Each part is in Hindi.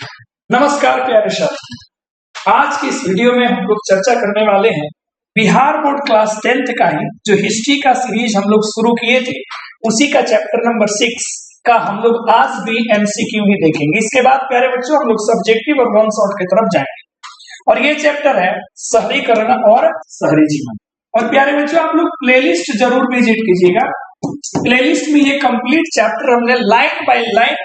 नमस्कार प्यारे छात्र, आज की इस वीडियो में हम लोग चर्चा करने वाले हैं बिहार बोर्ड क्लास 10th का ही जो हिस्ट्री का सीरीज हम लोग शुरू किए थे उसी का चैप्टर नंबर 6 का हम लोग आज भी एमसीक्यू ही देखेंगे। इसके बाद प्यारे बच्चों हम लोग सब्जेक्टिव और वन शॉट की तरफ जाएंगे और ये चैप्टर है शहरीकरण और शहरी जीवन। और प्यारे बच्चों आप लोग प्लेलिस्ट जरूर विजिट कीजिएगा। प्लेलिस्ट में ये कंप्लीट चैप्टर हमने लाइन बाय लाइन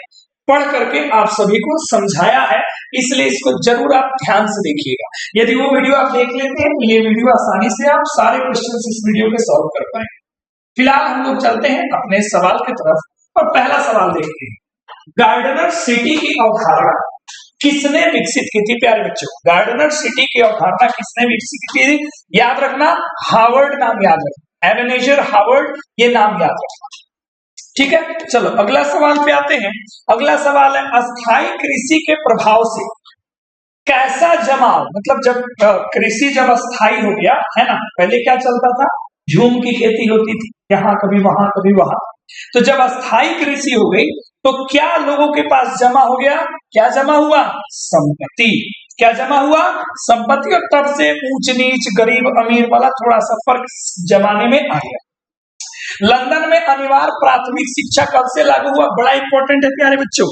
पढ़ करके आप सभी को समझाया है, इसलिए इसको जरूर आप ध्यान से देखिएगा। यदि वो वीडियो आप देख लेते हैं तो ये वीडियो आसानी से आप सारे क्वेश्चन इस वीडियो के सॉल्व कर पाएंगे। फिलहाल हम लोग चलते हैं अपने सवाल की तरफ और पहला सवाल देखते हैं। गार्डनर सिटी की अवधारणा किसने विकसित की थी? प्यारे बच्चों, गार्डनर सिटी की अवधारणा किसने विकसित की थी? याद रखना, हावर्ड नाम याद रखना, एबेनेजर हावर्ड ये नाम याद रखना। ठीक है, चलो अगला सवाल पे आते हैं। अगला सवाल है अस्थायी कृषि के प्रभाव से कैसा जमाव, मतलब जब कृषि जब अस्थायी हो गया है ना, पहले क्या चलता था, झूम की खेती होती थी, यहाँ कभी वहां कभी वहां, तो जब अस्थायी कृषि हो गई तो क्या लोगों के पास जमा हो गया? क्या जमा हुआ? संपत्ति। क्या जमा हुआ? संपत्ति। और तब से ऊंच नीच गरीब अमीर वाला थोड़ा सा फर्क जमाने में आ गया। लंदन में अनिवार्य प्राथमिक शिक्षा कब से लागू हुआ? बड़ा इंपॉर्टेंट है प्यारे बच्चों,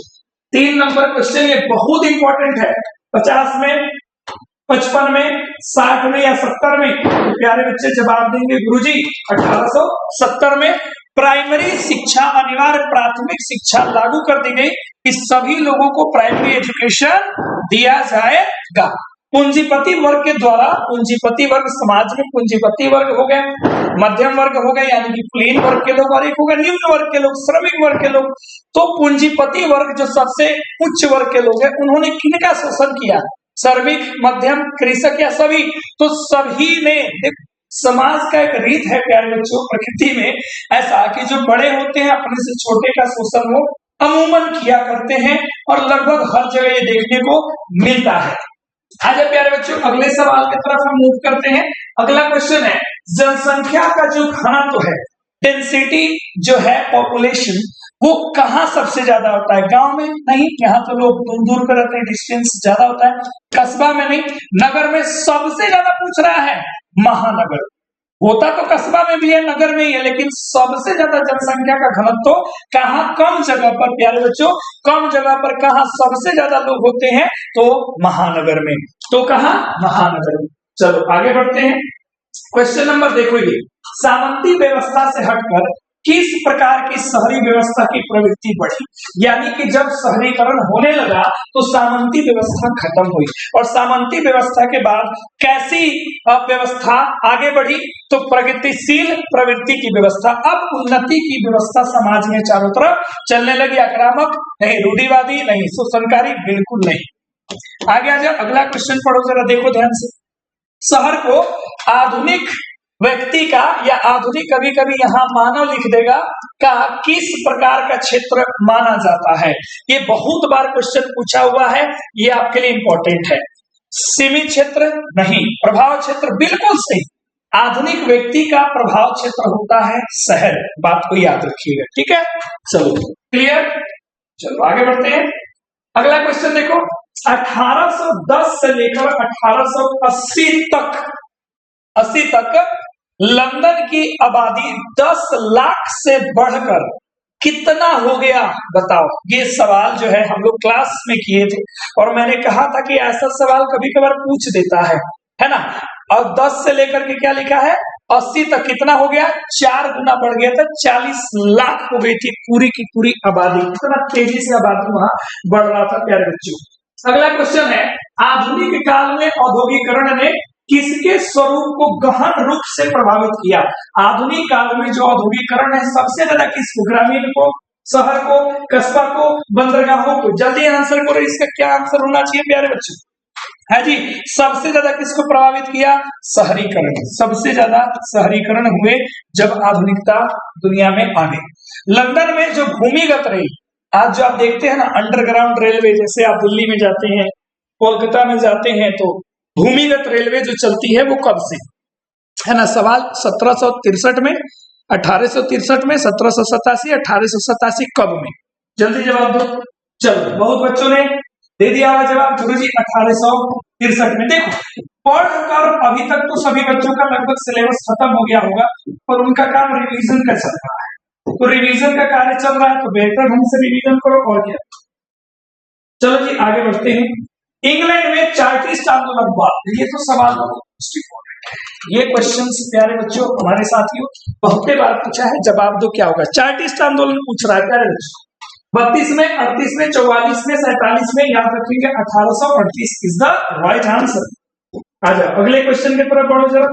3 नंबर क्वेश्चन, ये बहुत इंपॉर्टेंट है। 50 में, 55 में, 60 में या 70 में? तो प्यारे बच्चे जवाब देंगे गुरुजी 1870 में प्राइमरी शिक्षा, अनिवार्य प्राथमिक शिक्षा लागू कर दी गई कि सभी लोगों को प्राइमरी एजुकेशन दिया जाएगा। पूंजीपति वर्ग के द्वारा, पूंजीपति वर्ग समाज में पूंजीपति वर्ग हो गए, मध्यम वर्ग हो गए यानी कि प्लेन वर्ग के लोग, और एक हो गए निम्न वर्ग के लोग, श्रमिक वर्ग के लोग। तो पूंजीपति वर्ग जो सबसे उच्च वर्ग के लोग हैं, उन्होंने किनका शोषण किया? श्रमिक, मध्यम, कृषक या सभी? तो सभी ने। समाज का एक रीत है प्यारे बच्चों, प्रकृति में ऐसा कि जो बड़े होते हैं अपने से छोटे का शोषण वो अमूमन किया करते हैं और लगभग हर जगह ये देखने को मिलता है। आजा प्यारे बच्चों अगले सवाल की तरफ हम मूव करते हैं। अगला क्वेश्चन है जनसंख्या का जो घनत्व है, डेंसिटी जो है पॉपुलेशन, वो कहाँ सबसे ज्यादा होता है? गांव में? नहीं, यहाँ तो लोग दूर दूर पर रहते हैं, डिस्टेंस ज्यादा होता है। कस्बा में? नहीं। नगर में सबसे ज्यादा पूछ रहा है? महानगर। होता तो कस्बा में भी है, नगर में ही है, लेकिन सबसे ज्यादा जनसंख्या का घनत्व तो कहाँ? कम जगह पर प्यारे बच्चों, कम जगह पर कहाँ सबसे ज्यादा लोग होते हैं? तो महानगर में। तो कहाँ? महानगर में। चलो आगे बढ़ते हैं। क्वेश्चन नंबर देखो, ये सामंती व्यवस्था से हटकर किस प्रकार की शहरी व्यवस्था की प्रवृत्ति बढ़ी? यानी कि जब शहरीकरण होने लगा तो सामंती व्यवस्था खत्म हुई और सामंती व्यवस्था के बाद कैसी व्यवस्था आगे बढ़ी? तो प्रगतिशील प्रवृत्ति की व्यवस्था। अब उन्नति की व्यवस्था समाज में चारों तरफ चलने लगी। आक्रामक नहीं, रूढ़िवादी नहीं, शोषणकारी बिल्कुल नहीं। आगे आ जाओ, अगला क्वेश्चन पढ़ो जरा, देखो ध्यान से। शहर को आधुनिक व्यक्ति का या आधुनिक, कभी कभी यहाँ मानव लिख देगा, का किस प्रकार का क्षेत्र माना जाता है? ये बहुत बार क्वेश्चन पूछा हुआ है, ये आपके लिए इंपॉर्टेंट है। सीमित क्षेत्र? नहीं। प्रभाव क्षेत्र? बिल्कुल सही। आधुनिक व्यक्ति का प्रभाव क्षेत्र होता है शहर, बात को याद रखिएगा। ठीक है, चलो क्लियर। चलो आगे बढ़ते हैं। अगला क्वेश्चन देखो, 1810 से लेकर 1880 तक लंदन की आबादी 10 लाख से बढ़कर कितना हो गया बताओ? ये सवाल जो है हम लोग क्लास में किए थे और मैंने कहा था कि ऐसा सवाल कभी कभार पूछ देता है ना। और 10 से लेकर के क्या लिखा है? 80 तक कितना हो गया? 4 गुना बढ़ गया था, 40 लाख हो गई थी पूरी की पूरी आबादी। कितना तेजी से आबादी वहां बढ़ रहा था प्यारे बच्चों। अगला क्वेश्चन है, आधुनिक काल में औद्योगिकरण ने किसके स्वरूप को गहन रूप से प्रभावित किया? आधुनिक काल में जो औद्योगिकरण है सबसे ज्यादा किसको? ग्रामीण को, शहर को, कस्बा को, बंदरगाहों को? जल्दी आंसर करो, इसका क्या आंसर होना चाहिए प्यारे बच्चों? है जी, सबसे ज्यादा किसको प्रभावित किया? शहरीकरण। सबसे ज्यादा शहरीकरण हुए जब आधुनिकता दुनिया में आ गई। लंदन में जो भूमिगत रेल, आज जो आप देखते हैं ना अंडरग्राउंड रेलवे, जैसे आप दिल्ली में जाते हैं, कोलकाता में जाते हैं, तो भूमिगत रेलवे जो चलती है वो कब से है ना? सवाल 1763 में, 1863 में, 1787, 1887 कब में? जल्दी जवाब दो। चलो बहुत बच्चों ने दे दिया हुआ जवाब गुरुजी 1863 में। देखो पढ़कर अभी तक तो सभी बच्चों का लगभग सिलेबस खत्म हो गया होगा, पर उनका काम रिवीजन का चल रहा है, तो रिवीजन का कार्य चल रहा है, तो बेहतर ढंग से रिवीजन करो और क्या। चलो जी आगे बढ़ते हैं। इंग्लैंड में चार्टिस्ट आंदोलन हुआ, ये तो सवाल ये क्वेश्चंस प्यारे बच्चों हमारे साथियों बहुत बार पूछा है, जवाब दो क्या होगा। चार्टिस्ट आंदोलन पूछ रहा है प्यारे बच्चों, 32 में, 38 में, 44 में, 47 में, याद रखेंगे 1838 इज द राइट आंसर। आ जाओ अगले क्वेश्चन की तरफ बढ़ो जरा।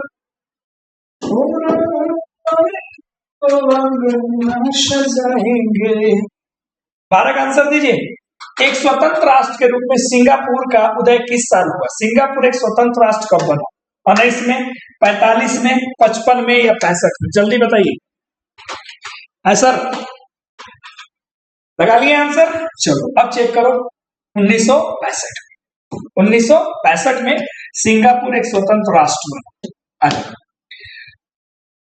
भारत आंसर दीजिए। एक स्वतंत्र राष्ट्र के रूप में सिंगापुर का उदय किस साल हुआ? सिंगापुर एक स्वतंत्र राष्ट्र कब बना? 19 में, 45 में, 55 में या 65 में? जल्दी बताइए आंसर। लगा लिए आंसर? चलो अब चेक करो। 1965 में सिंगापुर एक स्वतंत्र राष्ट्र बना।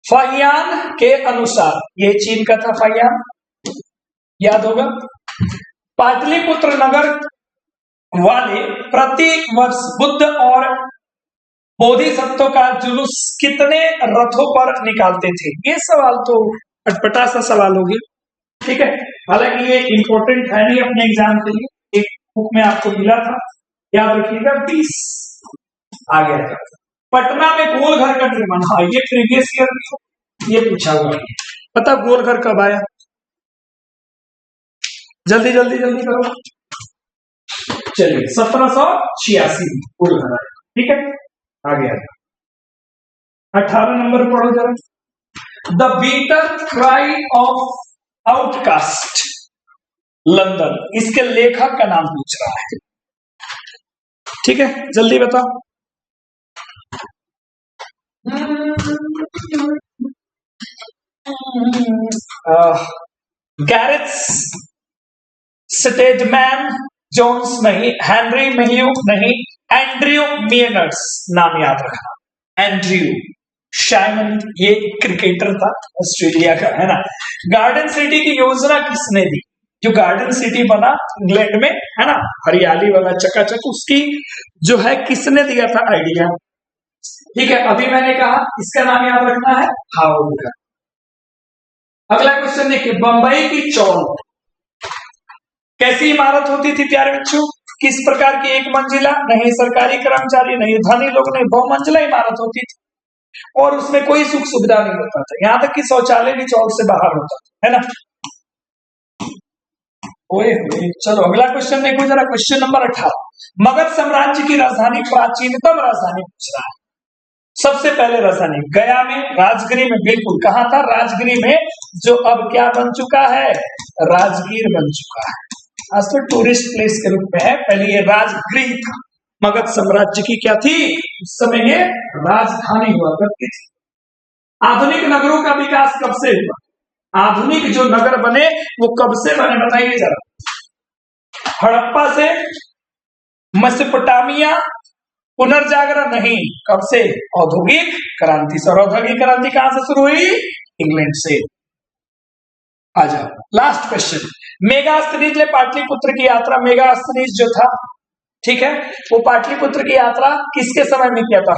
फाहियान के अनुसार, ये चीन का था फाहियान, याद होगा। पाटलिपुत्र नगर वाले प्रति वर्ष बुद्ध और बोधिसत्वों का जुलूस कितने रथों पर निकालते थे? ये सवाल तो अटपटा सा सवाल हो गया, ठीक है। हालांकि ये इंपॉर्टेंट है नहीं अपने एग्जाम के लिए, एक बुक में आपको मिला था, याद रखिएगा 20 आ गया था। पटना में गोलघर का निर्माण, हाँ ये प्रीवियस ईयर ये पूछा हुआ है, पता गोलघर कब आया? जल्दी जल्दी जल्दी करो। चलिए 1786 में गोलघर आया, ठीक है। आ गया 18 नंबर पढ़ो जरा। The bitter cry of outcast London, इसके लेखक का नाम पूछ रहा है, ठीक है। जल्दी बताओ। गैरेथ स्टेडमैन जोन्स नहीं, हेनरी मेह्यू नहीं, एंड्रयू मियनर्स नाम याद रखना। एंड्रयू शाइमन ये क्रिकेटर था ऑस्ट्रेलिया का, है ना। गार्डन सिटी की योजना किसने दी? जो गार्डन सिटी बना इंग्लैंड में, है ना, हरियाली वाला चकाचक, उसकी जो है किसने दिया था आइडिया? ठीक है, अभी मैंने कहा इसका नाम याद रखना है हावर्ड का। अगला क्वेश्चन देखिए, बंबई की चौल कैसी इमारत होती थी प्यारे बच्चों? किस प्रकार की? एक मंजिला नहीं, सरकारी कर्मचारी नहीं, धनी लोग नहीं, बहुमंजिला इमारत होती थी और उसमें कोई सुख सुविधा नहीं होता था, यहां तक कि शौचालय भी चौक से बाहर होता था, है ना। चलो अगला क्वेश्चन देखो जरा, क्वेश्चन नंबर 18। मगध साम्राज्य की राजधानी, प्राचीनतम राजधानी पूछ रहा है। सबसे पहले राजधानी गया में, राजगिरी में, बिल्कुल कहां था? राजगिरी में, जो अब क्या बन चुका है? राजगीर बन चुका है, आज तो टूरिस्ट प्लेस के रूप में है, पहले ये राजगृह था। मगध साम्राज्य की क्या थी उस समय? ये राजधानी हुआ करती थी। आधुनिक नगरों का विकास कब से हुआ? आधुनिक जो नगर बने वो कब से बने बताइए जरा। हड़प्पा से, मेसोपोटामिया, पुनर्जागरण नहीं, कब से? औद्योगिक क्रांति से। और औद्योगिक क्रांति कहां से शुरू हुई? इंग्लैंड से। आ जाओ लास्ट क्वेश्चन। मेगास्थनीज ने पाटलिपुत्र की यात्रा, मेगास्थनीज जो था, ठीक है, वो पाटलिपुत्र की यात्रा किसके समय में किया था?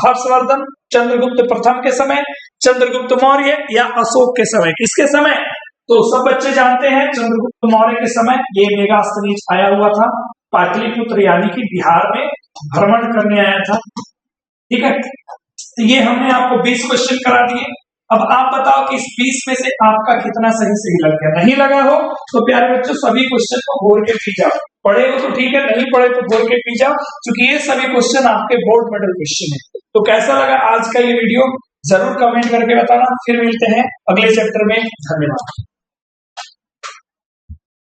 हर्षवर्धन, चंद्रगुप्त प्रथम के समय, चंद्रगुप्त मौर्य या अशोक के समय? किसके समय? तो सब बच्चे जानते हैं चंद्रगुप्त मौर्य के समय ये मेगास्थनीज आया हुआ था पाटलिपुत्र, यानी कि बिहार में भ्रमण करने आया था, ठीक है। तो ये हमने आपको 20 क्वेश्चन करा दिए। अब आप बताओ कि इस 20 में से आपका कितना सही लग गया? नहीं लगा हो तो प्यारे बच्चों सभी क्वेश्चन को घोर के पी जाओ, पढ़े हो तो ठीक है, नहीं पढ़े तो घोर के पी जाओ, क्योंकि ये सभी क्वेश्चन आपके बोर्ड मॉडल क्वेश्चन है। तो कैसा लगा आज का ये वीडियो जरूर कमेंट करके बताना। फिर मिलते हैं अगले चैप्टर में, धन्यवाद।